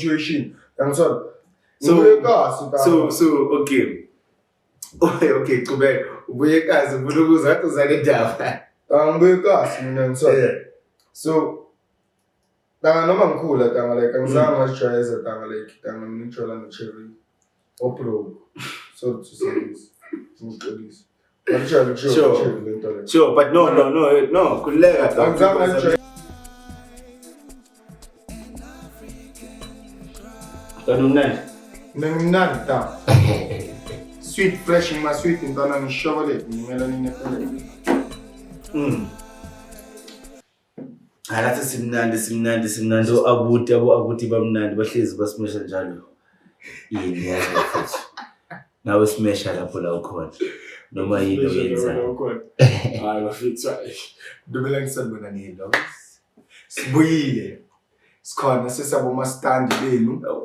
situation. And so okay. Okay, come back. We guys, we don't go to the so no man cool like I'm try as a neutral and cherry opera. So to say this. Sure, but no. Could Sweet, fresh in my sweet in Donna and Chevrolet, Melanin. That's a simnando, Abuti Bamnan, but she's was mission jalo. Now we smash her up all code. No more you I was fit right. Double and son when I need those. Sbuile. Scorn, Sessa Bomastan,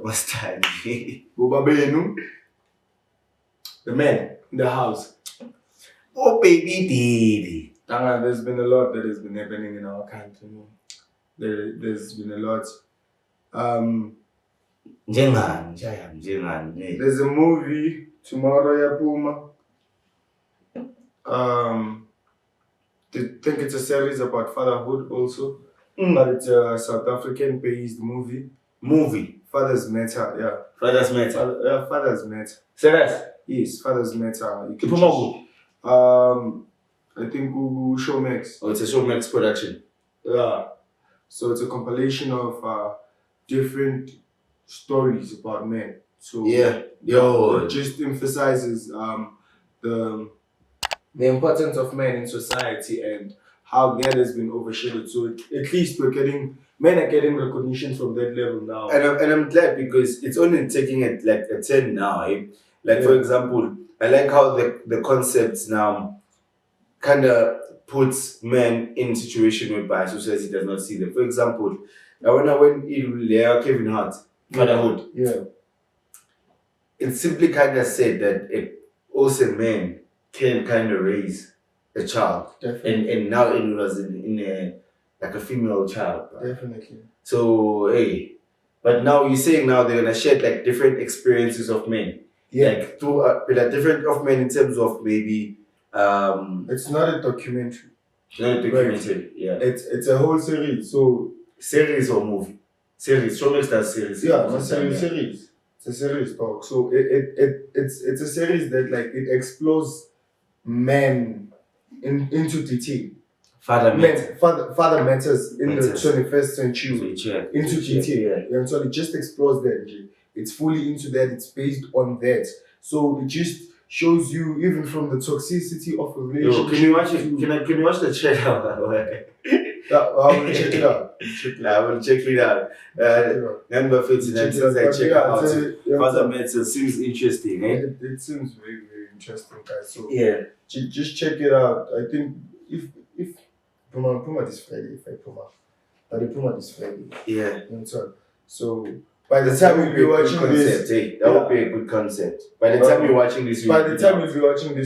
Mustang. Boba Benu. The man in the house. Oh, baby, There's been a lot that has been happening in our country. There's been a lot. There's a movie tomorrow, Yapuma. I think it's a series about fatherhood also, but it's a South African based movie. Fathers Matter, yeah. Fathers Matter. Fathers Matter. Serious? Yes, Fathers Matter. You can I think Google Showmax. Oh, it's a Showmax production. Yeah. So it's a compilation of different stories about men. So it just emphasizes the importance of men in society and how that has been overshadowed. So at least men are getting recognition from that level now. And I'm glad because it's only taking it like a 10 now. Like for example, I like how the concepts now kind of puts men in a situation whereby society does not see them. For example, when I went in Kevin Hart, fatherhood. Yeah. It simply kind of said that it also men can kind of raise a child. Definitely. And now it was in a like a female child. Right? Definitely. So but now you're saying now they're gonna share like different experiences of men. Yeah. Like through like different of men in terms of maybe it's not a documentary. Not a documentary, yeah. It's a whole series. So series or movie? Series. Show me that series. Yeah, it's a series. It's a series talk. So it's a series that like it explores men into detail. Father matters in the 21st century into detail. Yeah. And so it just explores that. It's fully into that. It's based on that. So it just shows you even from the toxicity of a relationship. Can you watch it? Can you watch the trailer? I will check it out. I will check it out. Number 59 says I check it out. Father Metal seems interesting, eh? It seems very, very interesting, guys. So yeah, just check it out. I think if Puma this Friday, but the Puma this Friday. Yeah. So by the time you'll be watching this, that would be a good concept. By the time you're watching this,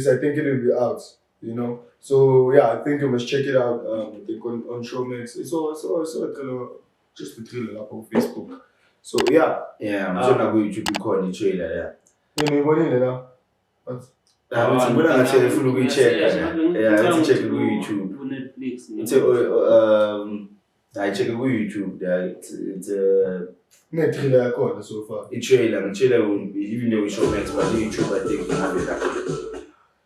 I think it will be out. You know. So yeah, I think you must check it out. I think on Showmax. It's also a trailer, just a trailer up on Facebook. So yeah. Yeah, I'm sure now you should be calling the trailer. Yeah. You know now. I'm gonna check if you check. Yeah, let's check it on YouTube. It's I check it on YouTube. It's no trailer I called so far. A trailer will be even though we Showmax, but YouTube I think you have it.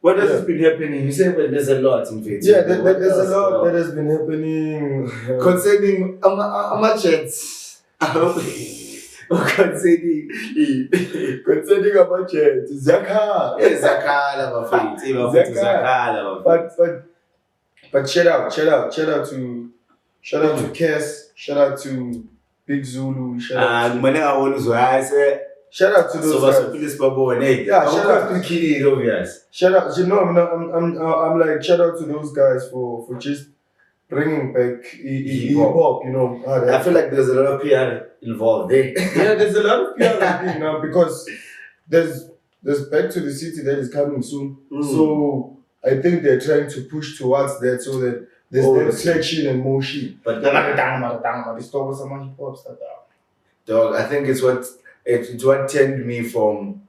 What has been happening? You say there's a lot in fact. Yeah, there's a lot that has been happening concerning Amachets. Concerning Amachets. Zakala, my friend. Zakala. But shout out to Kes, shout out to Big Zulu, shout out to those guys. Shout out to Kid, obvious. Shout out, I'm like shout out to those guys for just bringing back hip hop. You know, I feel like there's a lot of PR involved there. Yeah, there's a lot of PR now because there's Back to the City that is coming soon. So I think they're trying to push towards that so that there's that traction and motion. But Dog, I think it's what turned me from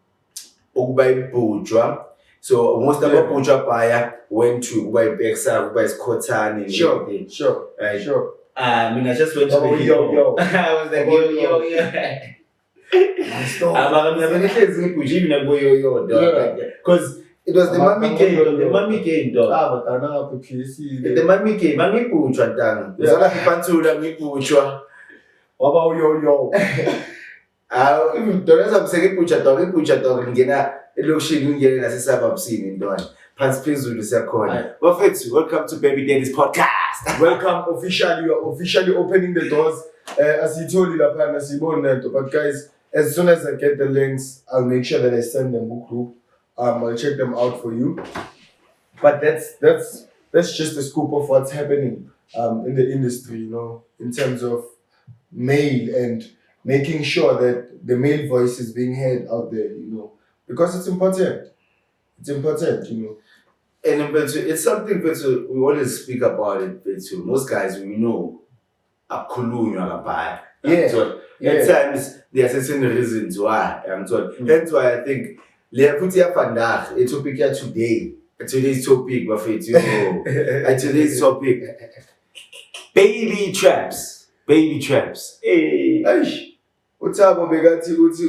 Ubai Bujwa. So most of the Bujwa buyer went to Ubai Bexa, Ubai's Kotan and Sure. I mean, I just went to the yo. I was like, yo. Because it was the mommy game, dog. But I know PC. The mommy game, mommy Bujwa dang. Zala Pantula, me Bujwa. What about yo? The rest of the pucha dog, ngena elokushini ungena nasesababusini intwana. Phansi phezulu siyakhona. Bafethu, welcome to Baby Daddies podcast. Welcome officially. You are officially opening the doors. As you told you, but guys, as soon as I get the links, I'll make sure that I send them book group. I'll check them out for you. But that's just a scoop of what's happening in the industry, you know, in terms of male and making sure that the male voice is being heard out there, you know, because it's important. It's important, you know. And it's something that we always speak about it. Most guys we know are kulunga. So at times there are certain reasons why. That's why I think it will be today. Today's topic, today's topic. Baby traps. Hey. Uthabo bekathi uthi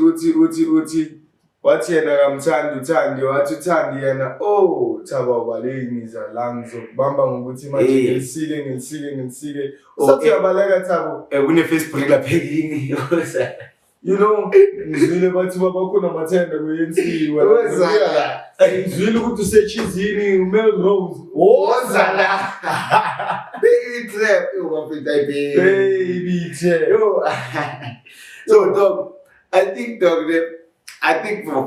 wathi yena kamthandi wathi uthandi yena Thabo baleki ngizalang zokubamba ngokuthi manje ngilisike usathi uyabaleka Thabo kune Facebook lapha yini you know ngizwile bathi babakhona amathenda kweNC wena ngizwile ukuthi usechizini uMelrose wozala baby trap baby trap so dog I think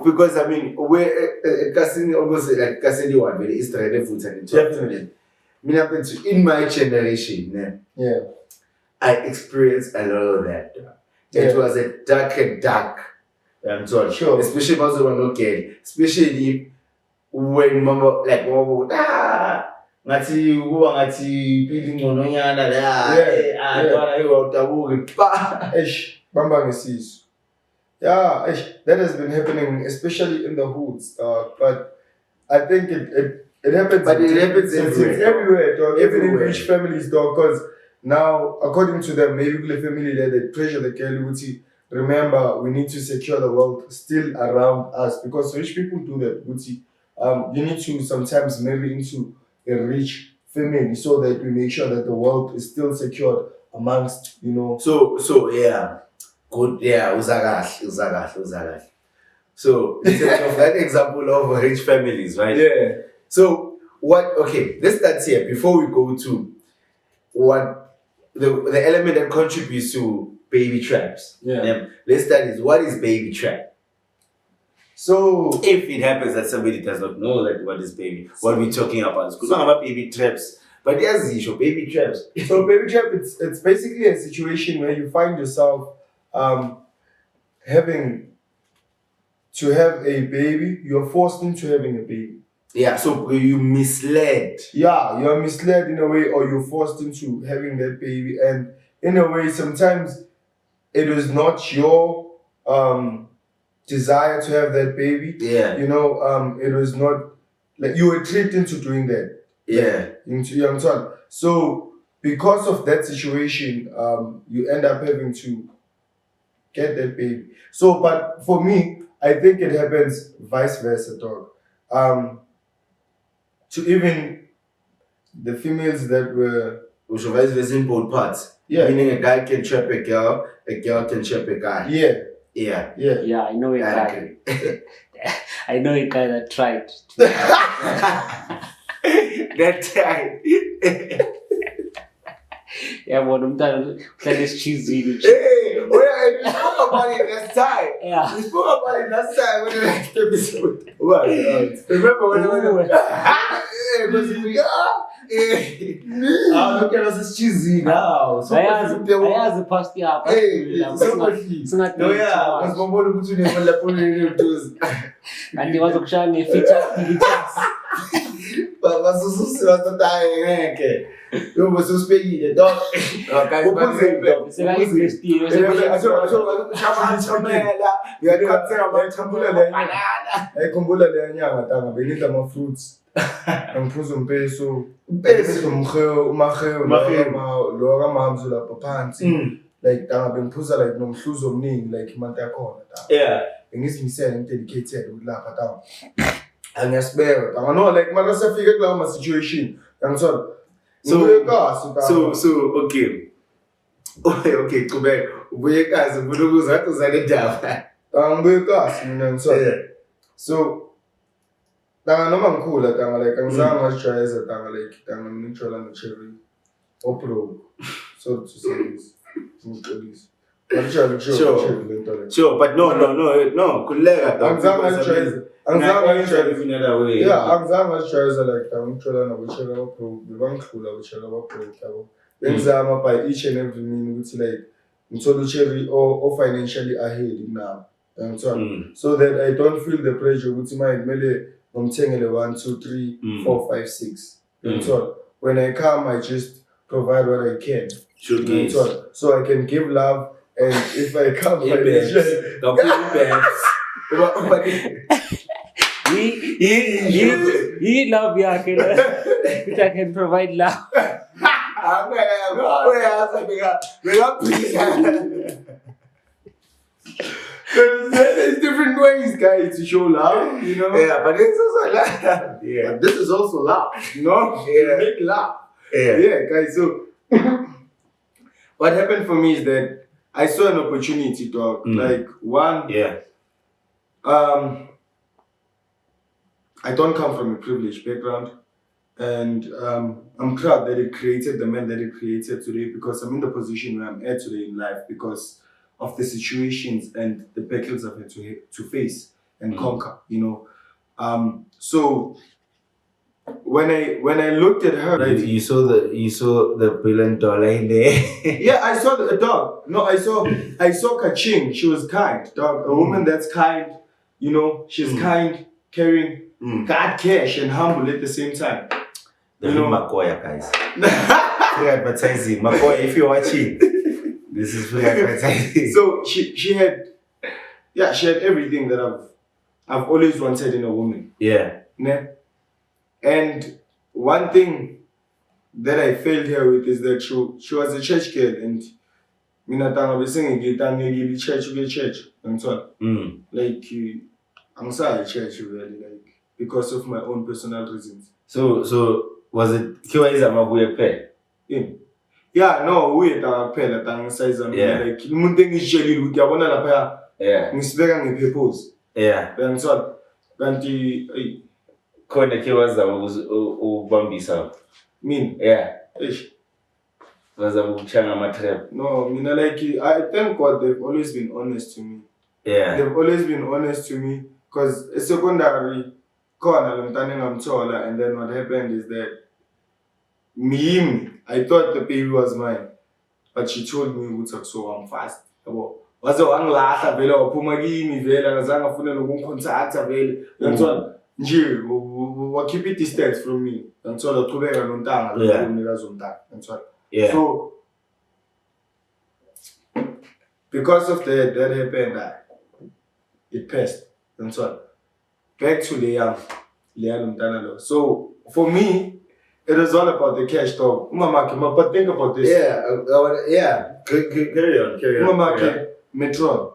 because I mean we're casting almost like casting one very Israeli food and definitely in my generation I experienced a lot of that. It was a dark. I'm sorry. Sure. Especially because we were not gay. Especially when mama ngati building ononyana bamba ngesizo. That has been happening, especially in the hoods. But I think it happens. But it happens everywhere, dog. Even in rich families, dog. Because now, according to them, maybe the family that they pressure the girl. Remember, we need to secure the wealth still around us because rich people do that. You need to sometimes marry into a rich family so that we make sure that the wealth is still secured amongst, you know. So yeah. Good, yeah, uzagash. So, in terms of that example of rich families, right? Yeah. So, let's start here before we go to what the element that contributes to baby traps. Yeah. Let's start is what is baby trap? So, if it happens that somebody does not know that what is baby, what we're talking about, because not about baby traps. But there's the issue, baby traps. So, baby trap, it's basically a situation where you find yourself having to have a baby, you're forced into having a baby. Yeah, so you misled. Yeah, you're misled in a way, or you're forced into having that baby, and in a way, sometimes it is not your desire to have that baby. Yeah. You know, it was not like you were tricked into doing that. Yeah. So because of that situation, you end up having to get that baby. So, but for me, I think it happens vice versa, dog. To even the females that were... Which are vice versa in both parts. Yeah. Meaning a guy can trap a girl can trap a guy. Yeah. Yeah, I know a guy. I know a guy that tried. That tried. Yeah, but I'm done. That is cheesy. Hey, we spoke about it last time. Yeah. We spoke about it last time when the last episode. What? Remember when look at us, it's cheesy now. So I has a past year. It's not no, yeah. Because my mom would never let me do. And he was a feature. But was so dying. Yo, was so speaking, dog. Guys, ayikhumbula le nyanga tanga benidla ama-fruits angiphuza umpeso umaheo lo kamamzu lapha phansi like tanga bengiphuza like nomhluzo omningi like imanta yakhona tanga bengizimisele ngidedicated ukulapha tanga angiyasibeka tanga no like manje sefike kulawo ma-situation yangithola okay qhubeka ubuye kazi ufuna ukuzathi uzale ndaba ngibuye kasi mina ngithola so tanga noma ngikhula tanga like angizange ngazijwayeza tanga like tanga ngithola no-cherry opro so to say this ngixolisa sure but no khululeka angizange ngazijwayeza like tanga ngithola no-cherry opro bebangihlula u-cherry opro yabo bengizama by each and every mini ukuthi like ngithola u-cherry o-financially ahead kunabo so that I don't feel the pressure ukuthi manje kumele ngomthengele 1 2 3 4 5 6 when I come I just provide what I can so I can give love and if I come he love yakhe which I can provide love. There's different ways, guys, to show love, you know. Yeah, but it's also love. Yeah, but this is also love, you know. Yeah, make love. Yeah, guys. So what happened for me is that I saw an opportunity, dog. Like one. Yeah. I don't come from a privileged background, and I'm proud that it created the man that it created today because I'm in the position where I'm at today in life because of the situations and the battles I've had to face and conquer, you know. So when I looked at her, right, you saw the brilliant dollar in there. Yeah, I saw the dog. No, I saw Kaching. She was kind, dog. A woman that's kind, you know. She's kind, caring, got cash and humble at the same time. You know, Makoya, guys. Free advertising, Makoya. If you're watching. This is free advertising. So she had everything that I've always wanted in a woman. Yeah. And one thing that I failed her with is that she was a church girl and mina tanga besinging church and so on. Like I'm sorry church really like because of my own personal reasons. So was it Kiwaiza Mabuya Pe? Yeah, no, we phela tanga size like umuntu engishelile ukuthi yabona lapha ngisibeka ngepurpose. Yeah. Ngithola kanti khona ke waza ubambisa. Mina. Yeah. Waza ukuchanga ama trap. No, mina like I thank God they've always been honest to me. Yeah. They've always been honest to me because secondary khona lo mntana engamthola and then what happened is that I thought the baby was mine, but she told me ukuthi akuso fast. Yabo. Waze wangilahla vele waphuma kimi vele ngazange afune nokungicontact vele. Ngithola nje wa keep it distance from me. Ngithola uqhubeka nontanga umnikazi wontanga. Ngithola. Yeah. So because of that happened it passed. Ngithola. Back to Leah Montana lo. So for me it is all about the cash dog. But think about this. Yeah, carry on. Mama Metron.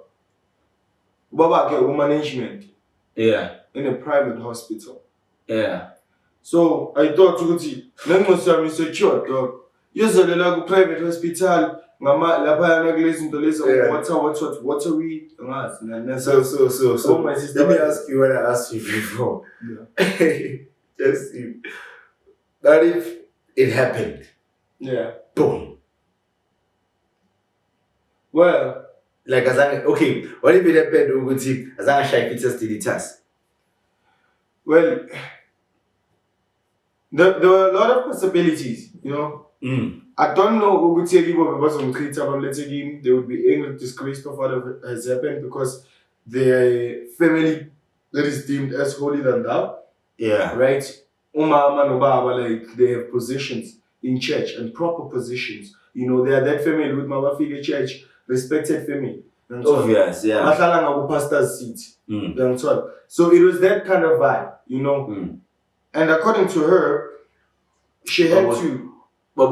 Baba management. Yeah. In a private hospital. Yeah. So I thought I'm secure dog. Usually like private hospital. Mama lapha nakulezinto lezo what are we? So my sister, let me ask you what I asked you before. Yeah. Just that if it happened. Yeah. Boom. Well, like okay, what if it happened ukuthi azange shy fitness to the task? Well, there were a lot of possibilities, you know. I don't know who would tell you because they would be angry, disgraced of what has happened because their family that is deemed as holier than thou. Yeah. Right? Umama no baba, like they have positions. in church and proper positions. You know, they are that family with Mabafile Church, respected family. Obvious, yeah. Mahlala pastor's seat. So it was that kind of vibe, you know. And according to her, she had to. Yeah.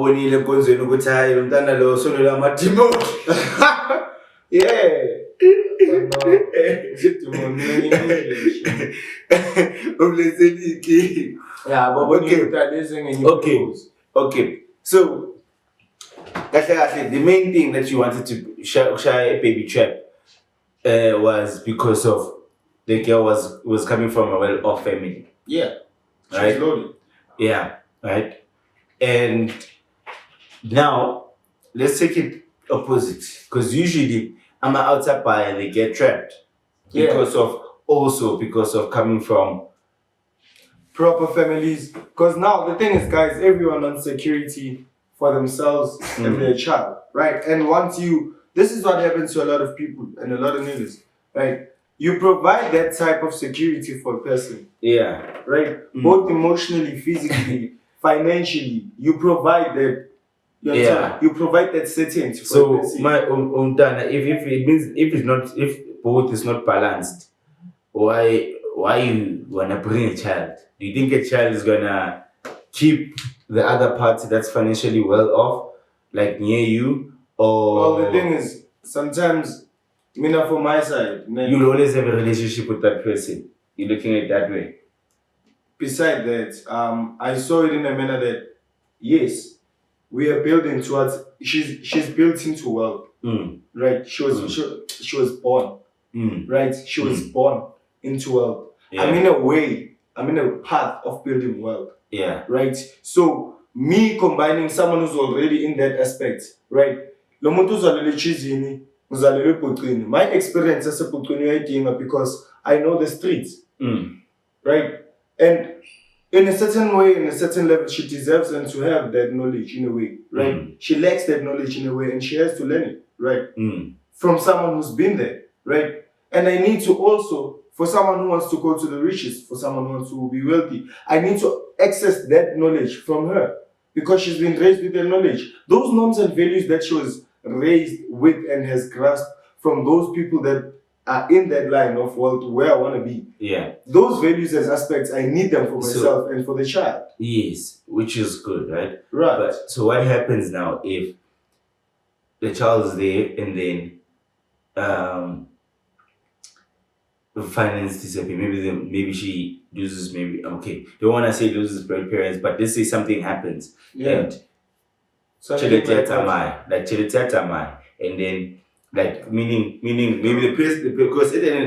Okay. So, the main thing that you wanted to shy a baby trap was because of the girl was coming from a well-off family. Yeah. Right? She's loaded. Yeah. Right? And now, let's take it opposite. Because usually, I'm an outside buyer and they get trapped. Because of coming from proper families. Because now the thing is, guys, everyone wants security for themselves and their child, right? And this is what happens to a lot of people and a lot of niggas, right? You provide that type of security for a person. Yeah. Right? Both emotionally, physically, financially. You provide that. You provide that certainty for so a person. my if both is not balanced, why you wanna bring a child? Do you think a child is gonna keep the other party that's financially well off, like near you? Or well, the thing is, sometimes, from my side, you'll always have a relationship with that person. You're looking at it that way. Besides that, I saw it in a manner that, yes, we are building towards. She's built into wealth, right? She was born, right? She was born into wealth. Yeah. I'm in a path of building wealth. Yeah. Right? So, me combining someone who's already in that aspect, right? My experience as a Putruni because I know the streets. Right? And in a certain way, in a certain level, she deserves them to have that knowledge in a way, right? She lacks that knowledge in a way and she has to learn it, right? From someone who's been there, right? And I need to also, for someone who wants to go to the riches, for someone who wants to be wealthy, I need to access that knowledge from her because she's been raised with that knowledge. Those norms and values that she was raised with and has grasped from those people that are in that line of wealth where I want to be. Yeah. Those values and aspects, I need them for myself and for the child. Yes, which is good, right? Right. But so what happens now if the child is there and then finance disappear? Maybe she loses. Don't want to say loses birth parents, but let's say something happens. Yeah. And then. Like meaning maybe the person because people.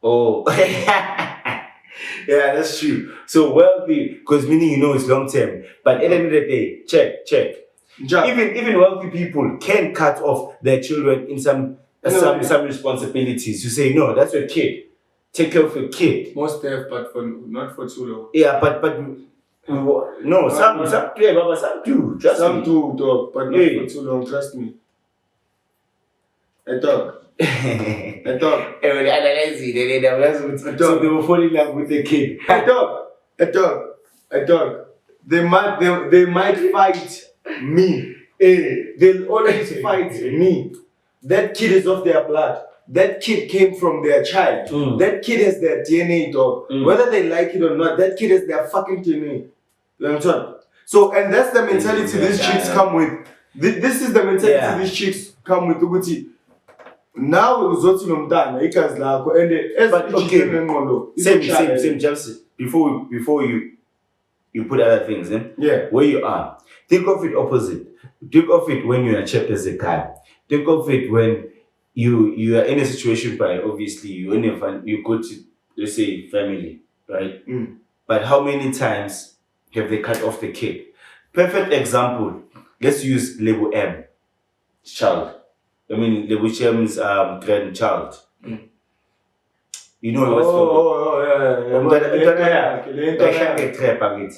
Oh yeah, that's true. So wealthy because meaning it's long term. But at the end of the day, check. Even wealthy people can cut off their children in some responsibilities. You say no, that's your kid. Take care of your kid. Most have, but not for too long. Yeah, but no, some do. Trust me. Some do, dog, but not for too long. Trust me. A dog. And when they analyze it, so they will fall in love with the kid. A dog. They might fight me. They'll always fight me. That kid is of their blood. That kid came from their child. That kid has their DNA, dog. Whether they like it or not, that kid has their fucking DNA. You understand? So, and that's the mentality these chicks come with. This is the mentality these chicks come with. Abuti. Now, Zoti Lomdana, Ikas Lako, and same. Just before you put other things in. Yeah. Where you are, think of it opposite. Think of it when you are checked as a guy. Think of it when you are in a situation where obviously you go to, let's say, family, right? But how many times have they cut off the kid? Perfect example. Let's use Lebu M, child. I mean Lebu M's grandchild. You know what's going on?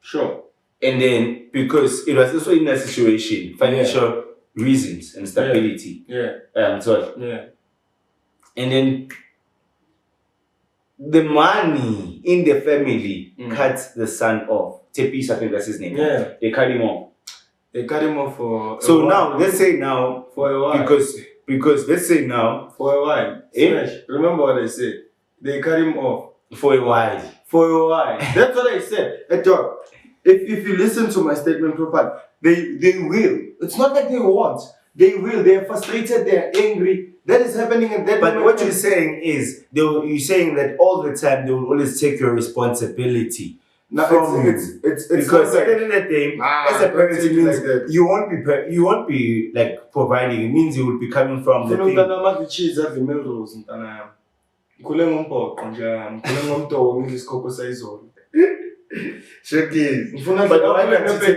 Sure. And then because it was also in a situation, financial reasons and stability. Yeah. And then the money in the family cuts the son off. Tepis, I think that's his name. Yeah. They cut him off. They cut him off for. So now, let's say now, for a while. Because let's say now, for a while. Smash. Remember what I said. They cut him off for a while. For a while. That's what I said. Dog, if you listen to my statement properly, they will. It's not like they won't. They will. They're frustrated. They're angry. That is happening at that But moment. what you're saying is, you're saying that all the time they will always take your responsibility. No, it's because at the end of the day, as a parent, it means like you won't be like providing. It means you will be coming from the thing. But why not take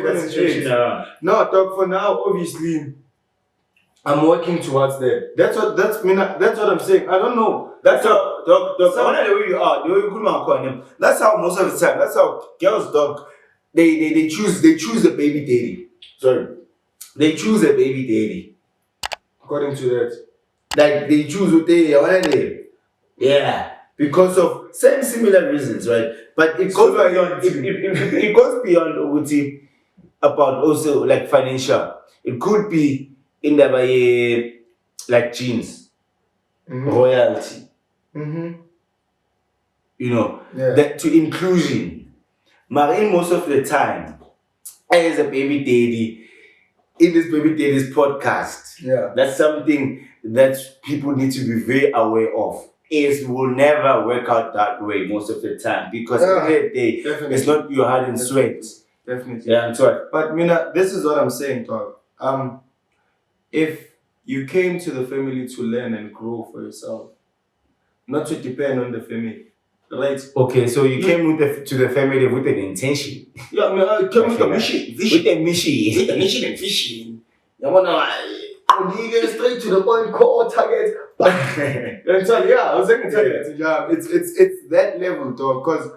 that situation around? No, talk for now. Obviously, I'm working towards that. That's what I'm saying. I don't know. That's how dog. I wonder the way you are. The way you could. That's how most of the time. That's how girls, dog. They choose the baby daddy. Sorry, they choose a baby daddy. According to that, like they choose what they want. Yeah, because of similar reasons, right? But it goes beyond. It goes beyond Abuti about also like financial. It could be in the way like genes, royalty. You know, that to inclusion. Marine most of the time, as a baby daddy, in this baby daddy's podcast, that's something that people need to be very aware of. It will never work out that way most of the time because at the end of the day, it's not your heart and sweat. Definitely. Yeah, I'm sorry. But Mina, this is what I'm saying, dog. If you came to the family to learn and grow for yourself, not to depend on the family, right? Okay, so you came to the family with an intention. Yeah, I mean, I came with a mission. With a mission. With a mission and vision. You wanna get straight to the point, call target. And so, yeah, I was going to tell you, it's that level, dog, because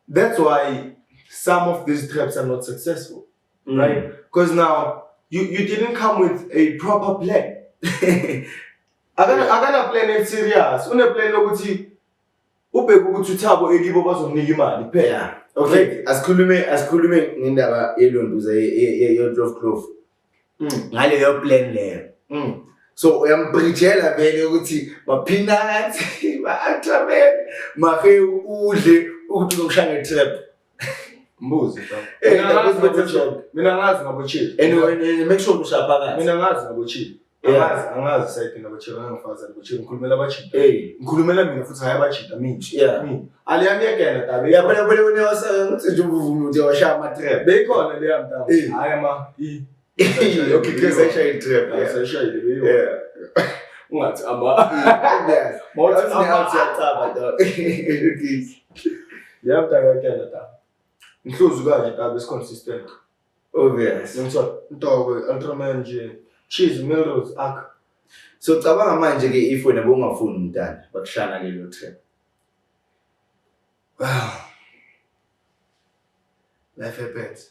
that's why some of these traps are not successful, right? Because now you didn't come with a proper plan. I gonna plan it serious. Una plan ukuthi ubheka ukuthi uThabo elibo bazomnika imali phela. Okay, asikhulume ngendaba yelonduza ye-Clove. Ngaleyo plan leyo. So uyambrijela vele ukuthi ma-peanuts, ma-ultraman, mahe udle ukuthi uzokushaya nge-trap. Mbuzi Mina ngazi ngabochili. Anyway, make sure ushapha. Mina ngazi ngabochili. Angazi side ngabochili angifaza ngabochili ngikhulumela abachili. Ngikhulumela mina futhi hayi abachili mina. Yeah. Aliyamyekela tabe. Yeah, but when you say ukuthi nje uvume uthi washaya ama-trap. Beyikhona leya mntana. Hayi ama okay, because I share trap. Yeah. Ungathi ama. Yes. Mawuthi outside dog. Yamtaka ta. Nhluzu kanje tabe is consistent. Obvious. Ngithola into ultraman nje. Cheese Melrose akho. So cabanga manje ke if wena bongafuni umntana bakushana lelo trap. Wow. Life happens.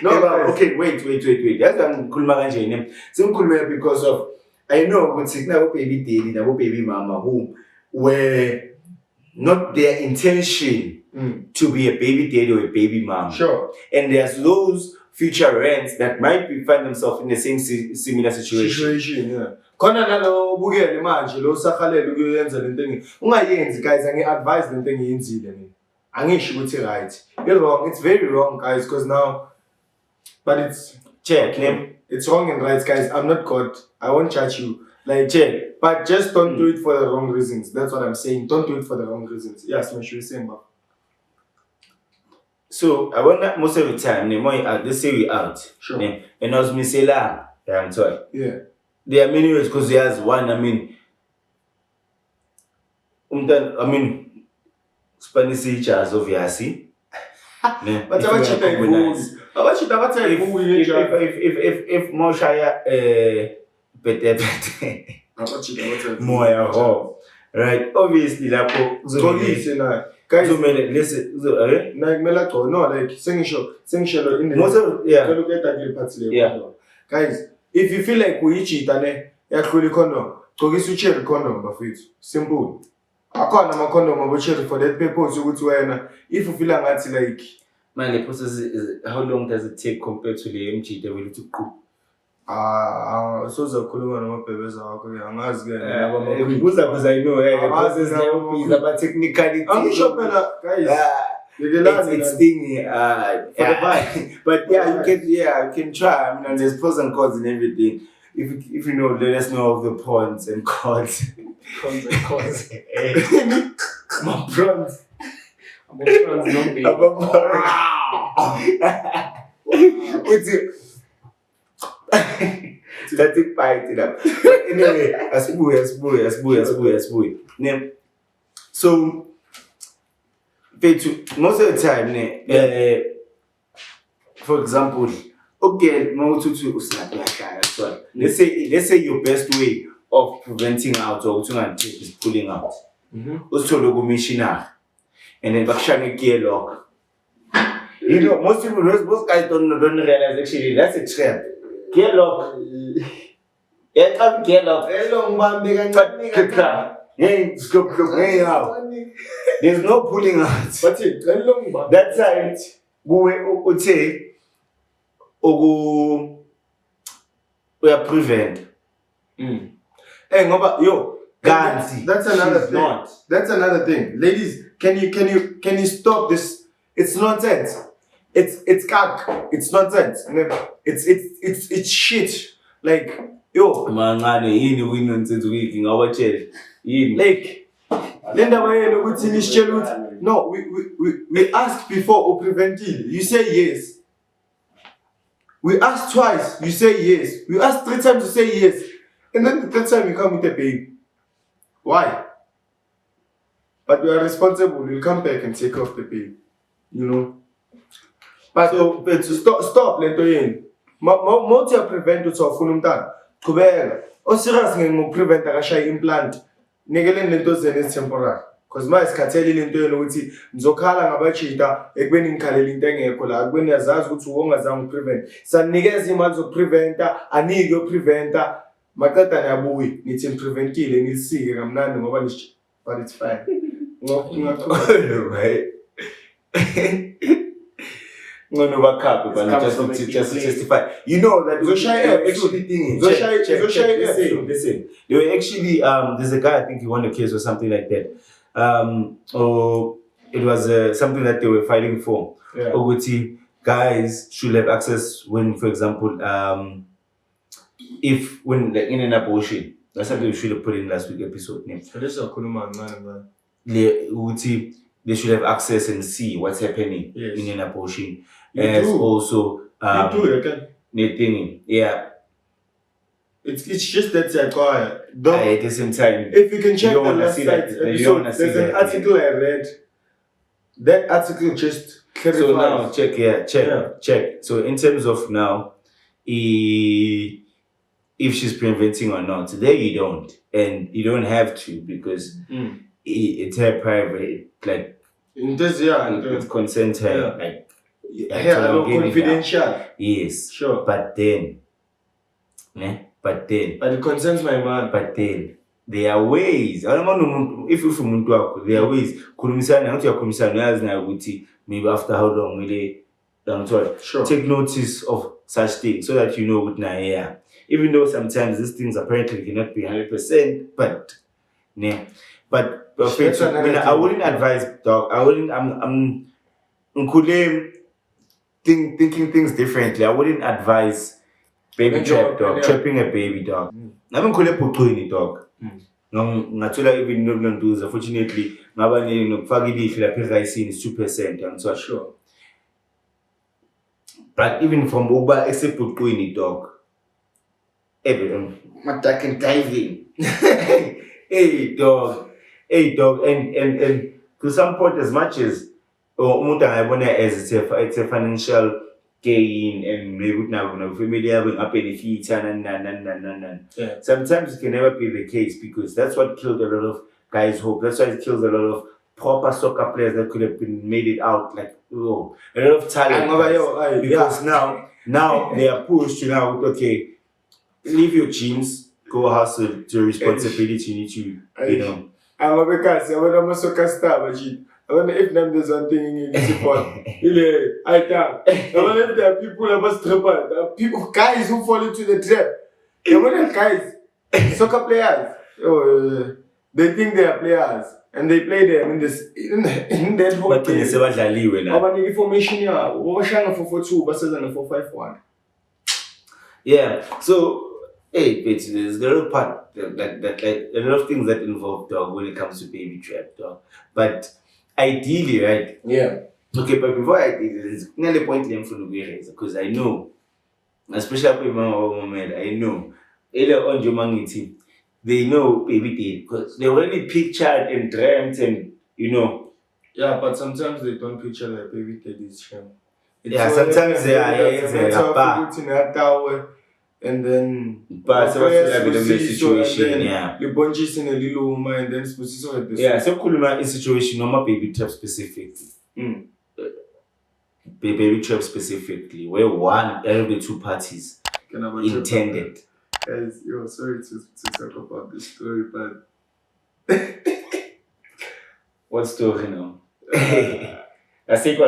No, but okay, wait. That's why ngikhuluma kanje yini. Sengikhuluma because of I know ukuthi kunabo baby daddy nabo baby mama who were not their intention to be a baby daddy or a baby mom. Sure. And there's those future rents that might find themselves in the same similar situation. Yeah. Khona nalo ubukele manje lo sakhalela ukuyenza lento engi. Ungayenzi guys, angi-advise lento engiyenzile mina. Angisho ukuthi right. You're wrong. It's very wrong, guys, because now, but it's it's wrong and right, guys. I'm not God. I won't judge you. Like but just don't do it for the wrong reasons. That's what I'm saying. Don't do it for the wrong reasons. Yes, I'm sure you're saying, but. So I want that most of the time. Let's say we out. Sure. And as me say la, I'm sorry. Yeah. There are many ways because there's one. Spanish teachers obviously. But if Moshaya bete moya ho, right? Obviously that guys, listen, like Melanin, no, like sing show in the most of guys, if you feel like we cheat, Yakhula condom. Gqokisa cherry condom bafethu. Simple. Akhona ama condom abo cherry for that purpose ukuthi wena if you feel ngathi like man, the process is how long does it take compared to the MG that we need to cook? Sozakhuluma namabhebeza wakho ke angazi ke because I know process is about technicality. Angisho phela guys. It's stingy, but yeah, you can try. I mean, there's pros and cons and everything. If you know, let us know of the pros and cons. Cons and cons. My prawns. I'm What's it? That's it, fight it up. But anyway, as boy. So, most of the time, for example, okay, let's say your best way of preventing out or is pulling out. Missionary. And then bakshane gear lock. You know, most guys don't realize actually that's a trap. Gear lock. Yeah, gear lock. There's no pulling out. But it That time, we are prevent. Hey, ngoba yo, Ganzi. that's another She's thing. not. That's another thing. Ladies, can you stop this? It's nonsense. It's cock. It's nonsense. It's shit. Like yo, like Linda Wayne ukuthi nishitshela ukuthi no, we asked before or preventive. You say yes. We asked twice, you say yes. We asked 3 times, you say yes. And then the 3rd time you come with a baby. Why? But we are responsible. We'll come back and take off the baby. You know? But stop lento yini. Mawuthi prevent uthi awufuna umntana. Qhubeka. Serious ngikuprevent akashaya implant. Nikeleni lento zeni temporary. Because my isikhatheli lento yena ukuthi ngizokhala ngabachita ekubeni ngikhalela into engekho la ekubeni yazazi ukuthi ungazange uprevent. Sanikeza imali zokupreventa, anike yopreventa. Maqeda niyabuyi nithi preventile nilisike kamnandi ngoba nisho but it's fine. Right. No backup, but just testify. You know that actually thing. Listen. They were actually there's a guy I think he won a case or something like that. Or it was something that they were fighting for. Yeah. Abuti, guys should have access when, for example, if when in an abortion. That's something we should have put in last week's episode. They should have access and see what's happening in an abortion. Also, you thing, yeah. It's just that At the same time, if you can check the last site episode, there's an article I read. That article just clarifies. So now check. So in terms of now, if she's preventing or not, there you don't, and you don't have to because it's her private, like it's consent her, like confidential. Yes, sure. But then, but it concerns my man. But then there are ways. I don't know if you from there are ways. Maybe after how long will they? Sure. Take notice of such things so that you know what now. Yeah. Even though sometimes these things apparently cannot be 100%, but I wouldn't advise dog. I'm thinking things differently. I wouldn't advise baby trap dog, trapping a baby dog. I'm going dog. Ngathola even no do. Unfortunately, ngabanye nokufaka ilihlo lapha eRicing is 2%. I'm so sure. But even from Uber, except Pukwini dog. Everyone, I can dive in. Hey dog, and to some point, as much as it's a financial gain and maybe now family having a benefit and sometimes it can never be the case because that's what killed a lot of guys' hope. That's why it kills a lot of proper soccer players that could have been made it out like a lot of talent. Because now they are pushed to now, okay, leave your gyms, go hustle to responsibility. You need to, you know. I'm a because I want to soccer star, but I wonder if there's one thing in this report. I wonder if there are people who are strippers. There are people, guys who fall into the trap. I wonder guys, soccer players. They think they are players and they play them in that whole But thing. the information here. What was 442 versus 451? Yeah. So. Hey, but there's a lot of part that like a lot of things that involve dog when it comes to baby trap dog. But ideally, right? Yeah. Okay, but before I did this, nearly point them from the raise because I know, especially with my moment, I know. Earlier on Jomangiti, they know baby did because they already pictured and dreamt and you know. Yeah, but sometimes they don't picture their baby daddy's shame. Yeah, sometimes they are and then but so what's the situation? Yeah. The bunches in a little woman and then specific at this. Yeah, so Kuluma is situation normal baby trap specifically. Baby trap specifically, where one out of the two parties intended. Guys, sorry to talk about this story, but what story now? I think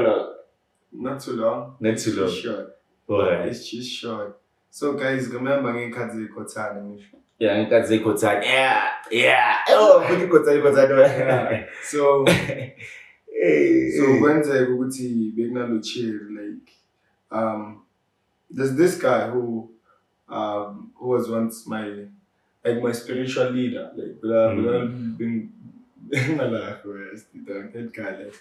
not too long. Not too long. It's short. Alright. It's just short. So guys, remember ngekhathi Kotana. Yeah, ngekhathi Kotana. Yeah. Oh, Kotana. So when they ukuthi bekunalo chill like there's this guy who was once my spiritual leader like being that guy like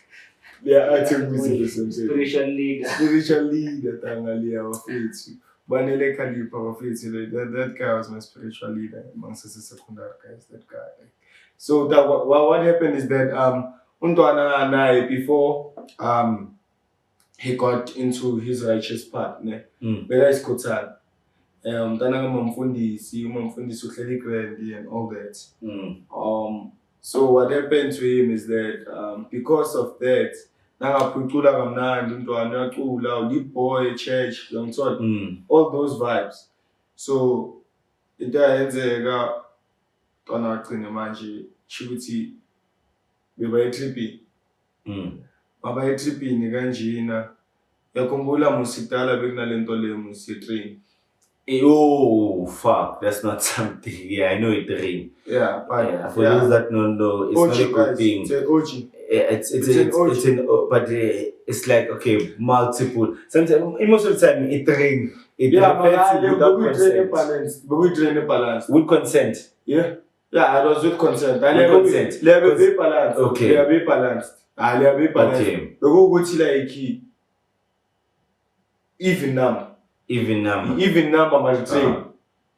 spiritual leader tangalia wafethu banele Khalifa wafethu that guy was my spiritual leader amongst the secondary guys that guy like. So that what happened is that Untwana and I before he got into his righteous path ne beka isikhothana umntana kamamfundisi uhleli grand and all that. So what happened to him is that because of that nangaphucula kamnandi untwana uyacula uliboy church all those vibes. So into ayenzeka ntwana wagcina manje shukuthi beba etripping baba etripping kanjena yakhumbula musidala bekunalento le musitrain. Oh fuck, that's not something. Yeah, I know it rain. Yeah, but for those that don't know, it's not a good thing. It's an OG. It's an but it's like okay, multiple. Sometimes most of the time it rain. It refers to without consent. But we train a balance. With consent. Yeah. Yeah, I was with consent. Consent. They are very balanced. Okay. They are very balanced. They are very balanced. Okay. We go to like even number. Even number. Even number, my train.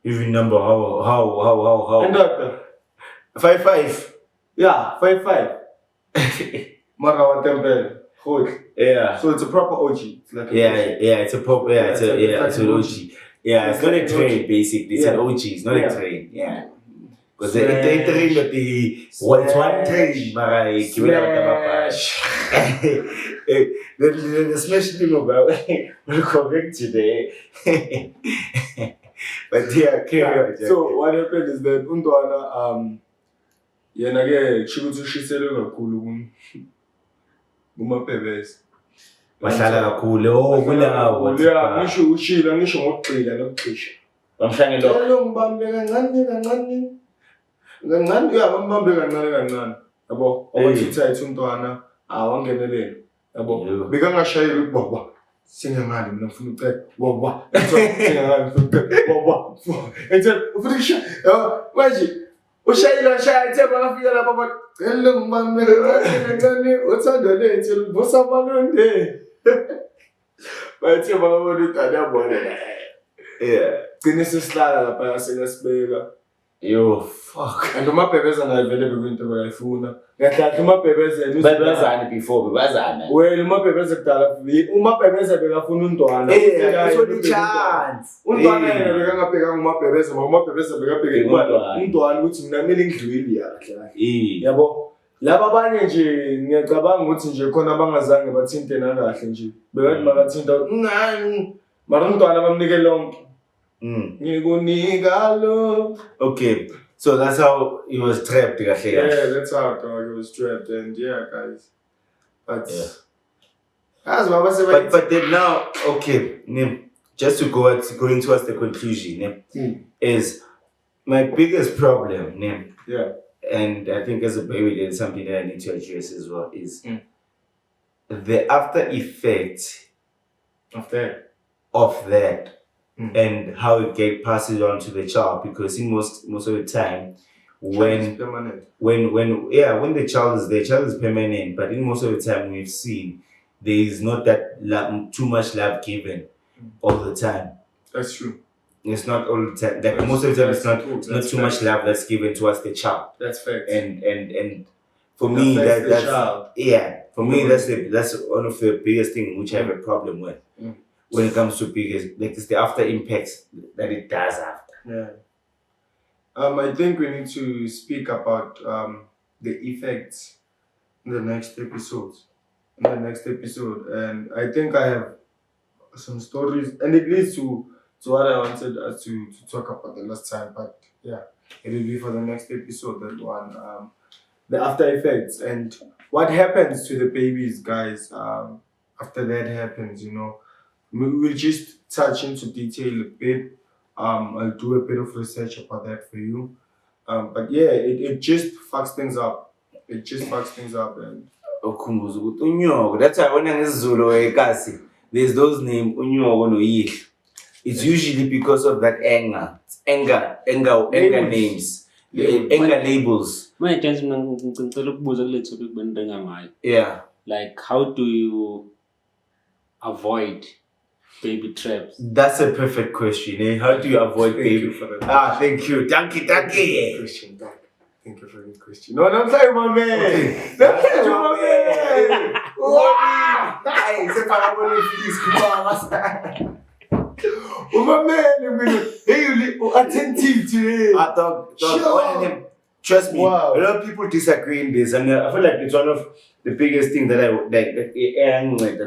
Even number. How? And doctor. 5-5. Yeah, 5-5. Mara temple. Yeah. So it's a proper OG. It's like it's a proper. Yeah, it's an OG. Yeah, it's not a train basically. It's an OG. It's not a train. Yeah. Because the train, but it's one train. Mara, give it up the smash thing about we'll correct today. But yeah, so what happened is that untwana yena ke chikuthi ushiselwe kakhulu kumapebese bahlala kakhulu kulawo ngisho ushila ngisho ngokugxila nokugxisha bamshane lo ngibambe kancane bambambe kancane yabo awuthitha untwana awangenelela yabo bekangashayeli baba singangani mina ngifuna ucela baba singangani ngifuna ucela baba etshe ufuna ukusha manje ushayela ethe bakafika lapha bacela ngibambe kancane uthando lethu livusa amalonde bathe bakabona utata yabona gcine sesihlala lapha sengasibeka. Yo, fuck. And umabhebeza naye vele bekuyinto bekayifuna. Ngiyakhala umabhebeza babezana before bebazana. Well, umabhebeza kudala umabhebeza bekafuna untwana. It's only chance. Untwana yena bekangabhekanga umabhebeza, umabhebeza bekabheka imali. Untwana ukuthi mina kumele ngidlwili kahle. Yabo. Laba abanye nje ngiyacabanga ukuthi nje khona abangazange bathinte nakahle nje. Bekathi makathinta ngani mara untwana bamnike lonke. Ngikunika love. Okay, so that's how he was trapped. Yeah, that's how dog was trapped, and yeah, guys. But as Baba said, but then now, okay, just to going towards the conclusion, is my biggest problem, yeah, and I think as a baby, there's something that I need to address as well, is the after effect of that. And how it passes on to the child, because in most of the time when the child is permanent, but in most of the time we've seen there is not that too much love given all the time. That's true. It's not all the time. Like most of the time, it's not too much love that's given towards the child. That's fact. And for me that's for me that's one of the biggest things which I have a problem with. When it comes to biggest, like it's the after impacts that it does after. Yeah. I think we need to speak about the effects in the next episode. And I think I have some stories, and it leads to what I wanted us to talk about the last time. But yeah, it will be for the next episode. That one, the after effects and what happens to the babies, guys. After that happens, we'll just touch into detail a bit. I'll do a bit of research about that for you. But yeah, it just fucks things up. And that's why when I'm Zulu, there's those names it's usually because of that anger names, anger labels. Yeah. Like, how do you avoid baby traps? That's a perfect question. How do you avoid baby? Thank you. Thank you. Question, Doc. Thank you for the question. No, don't say my man. Don't say my man. Wow. Hey, se para bole feliz kuma. My man, hey, you attentive today. I thought, trust me, a lot of people disagree in this, and I feel like it's one of the biggest things that I like that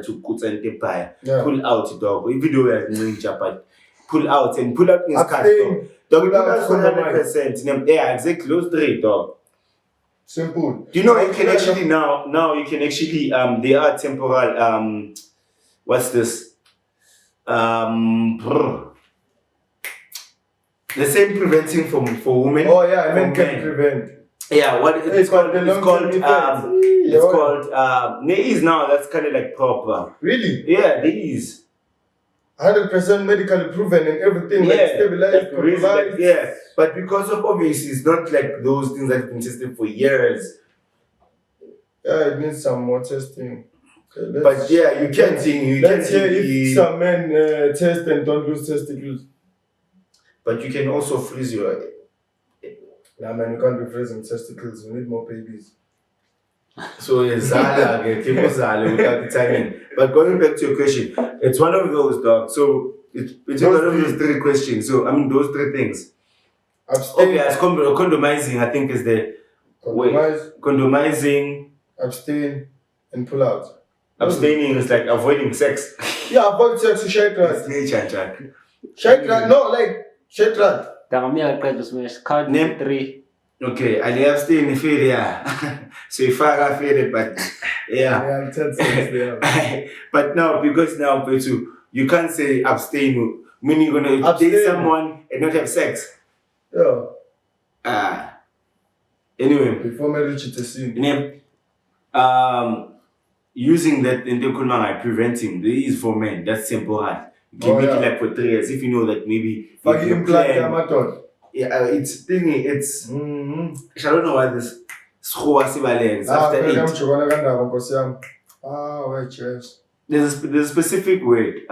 you put and pull out, dog. Even though we are doing Japan, pull out in cash, dog. Pull out 100%. Yeah, exactly. Those three, dog. Simple. Do you know you can actually now you can actually they are temporal what's this the same preventing for women. Oh yeah, men can prevent. Yeah, what it's called? There is now. That's kind of like proper. Really? Yeah, there is. 100% medically proven and everything, like stabilized, yeah. But because of obviously, it's not like those things that have been tested for years. Yeah, it needs some more testing. Okay, but yeah, you can't see. Let's hear if some men test and don't lose testicles. But you can also freeze your. Nah, man, you can't be freezing testicles. You need more babies. So Zala, people Zala without the timing. But going back to your question, it's one of those, dog. So it's one of those three questions. So I mean, those three things. Abstain. Okay, as condomizing, I think is the condomizing. Abstain and pull out. Abstaining is like avoiding sex. Yeah, avoid sex to shake rat. Nature, Jack. Shake rat, no, like shake rat. Count name 3. Okay, I abstain in failure. So if I failed, but yeah. But now, because now, you can't say abstain, meaning you're going to date someone and not have sex. Yeah. Anyway. Before marriage, it's a sin. Using that in the preventing, there is for men, that's simple hard. You can make it like for 3 years if you know that maybe. Yeah, it's thingy, it's. I don't know why this. It's after 8. There's a specific word.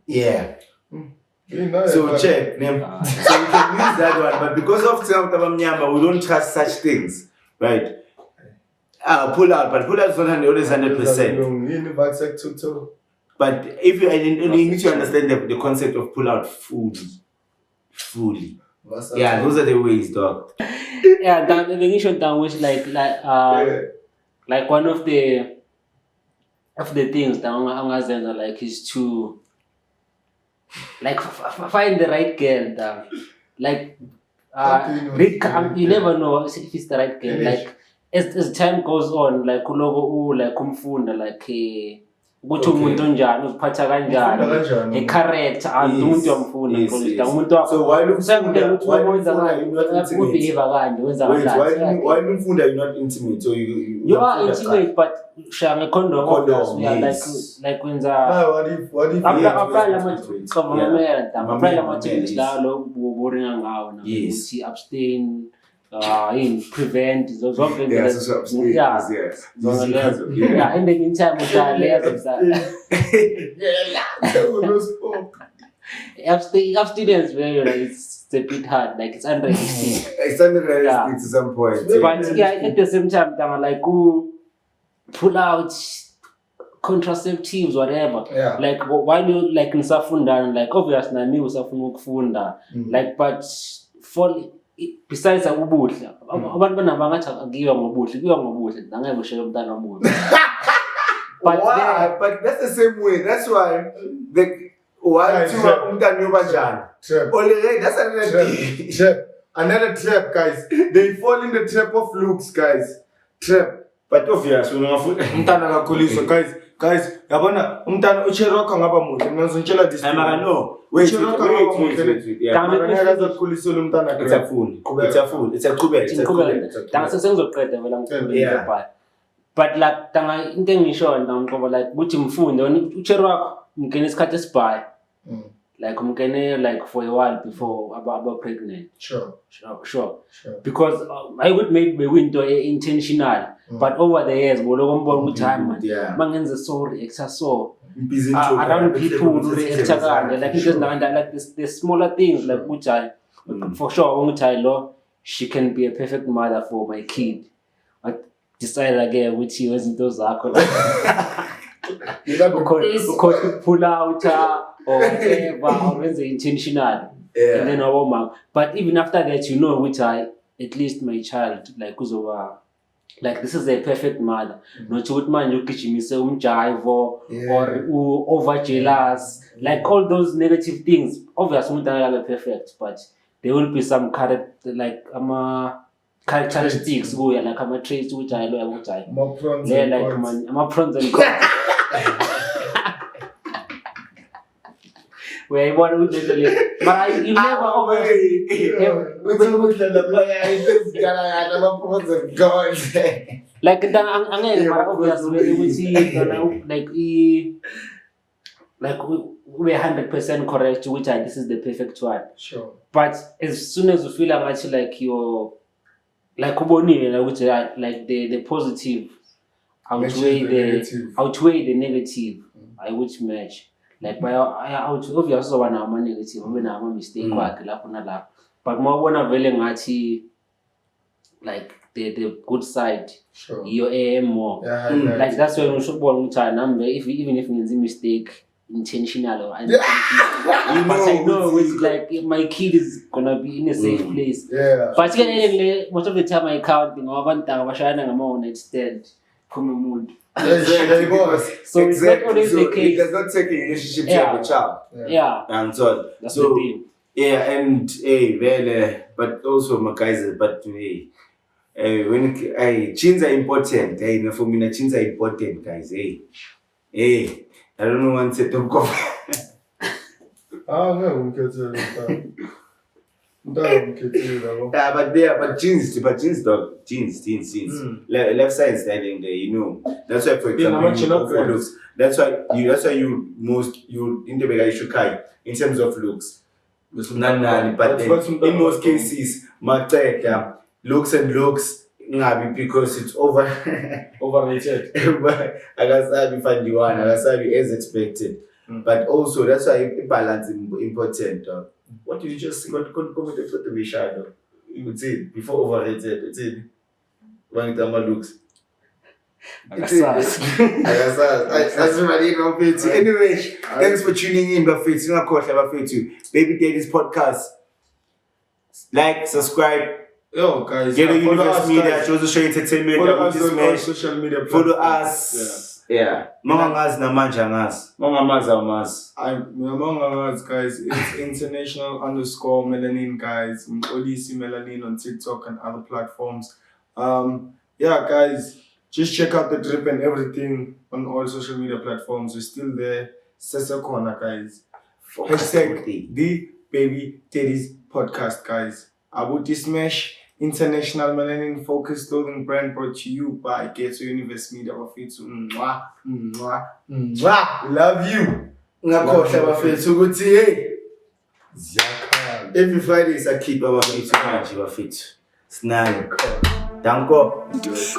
Yeah. So check. So we can use that one, but because of Tabamnyama, we don't trust such things, right? Pull out is not always 100%. But if you need to understand the concept of pull out fully. Yeah, those are the ways, dog. Yeah, the issue down which like one of the of the things that angazenza like is to like find the right girl that like you never know if it's the right girl. Like as time goes on, like ulogo like umfunda like ukuthi umuntu onjani uziphatha kanjani echaracter umuntu uyamfuna ngoba umuntu wakho so why ukufunda kanje wenza kanjani why umfunda you not intimate so you are intimate but share condom we are like wenza what if apply lama tips la lo boring ngawo na ukuthi abstain in prevent zonke in the meantime abstinence it's a bit hard, like it's unrealistic. It's unrealistic to some point. But at the same time, like pull out contraceptives, whatever. Like while you like in Safunda, like obviously na me usafuna ukufunda. Like but for besides ubuhle abantu bangathi akuyiwa ngobuhle angeke ushele umntana omuhle. But that's the same way. That's why umntana yobanjani. That's another trap, guys. They fall in the trap of looks, guys. Trap. But obviously umntana akakhuliswa, guys yabona umntana uCherokha ngaba muhle mina ngizonitshela this no wait it's a qhubeka sengizoqeda vela ngicela but like tanga into engisho ngoba like ukuthi mfunde uCherokha mngene isikhathi esibhayi like umngene like for a while before about pregnant sure because I would maybe into intentional but over the years boloko mbona ukuthi hayi man mangenze sorry extra so around people who react like it doesn't like the smaller things like ukuthi for sure ukuthi lo she can be a perfect mother for my kid but decide again ukuthi izinto zakho because pull out or whatever or intentional and then but even after that you know which at least my child like uzoba like this is a perfect mother not ukuthi manje ugijimise umjivo or over jealous like all those negative things obviously umuntu akabe perfect but there will be some character like characteristics kuya like ama traits which I know ukuthi like ama pros and cons where you want to do it but you never always like angeke mara obviously ukuthi like we're 100% correct which this is the perfect one sure but as soon as you feel like you're like ubonile ukuthi like the positive outweigh the negative I would match like by obviously one ama negative ube na ama mistake kwakhe lapho nalapho but mawubona vele ngathi like the good side sure your more like that's when you should born ukuthi number even if ngenza mistake intentional or unintentional but I know it's like my kid is gonna be in a safe place but most of the time I count abantu abashayana ngama stand from umuntu so it's not always the case. It does not take a relationship to have a child. And so that's the thing. And but also my guys, but when chins are important, for me chins are important, guys. I don't know one set of coffee. But jeans, dog, jeans. Left side standing there, you know. That's why, for example, you go for looks. That's why you in the bag should kai in terms of looks. But then, in most cases, looks because it's overrated. I guess find you one. I guess as expected. But also that's why balance is important. What you just got commented for to be shadow. You would say before overrated. It's it. When it looks. Anyway, thanks for tuning in. Baby Daddies podcast. Like, subscribe. Yo, guys, Ghetto Universe Media, Jozi Show Entertainment. Follow us on social media. Follow us. Yeah. Mangangazi namanje angazi. Mangamazi amazi. Among us, guys, it's international_Melanin, guys. Olisi Melanin on TikTok and other platforms. Yeah, guys, just check out the drip and everything on all social media platforms. We're still there. Sessa Corner, guys. Hashtag the Baby Daddies podcast, guys. Abuti Smash, international melanin focused clothing brand brought to you by Ghetto Universe Media. Mwah, mwah, mwah. Love you. Ngakhohlwa bafethu ukuthi hey. Every Friday is a keep abafethu manje bafethu. Sinani. Danko.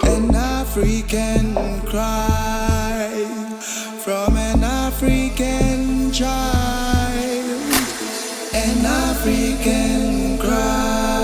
An African cry from an African child. An African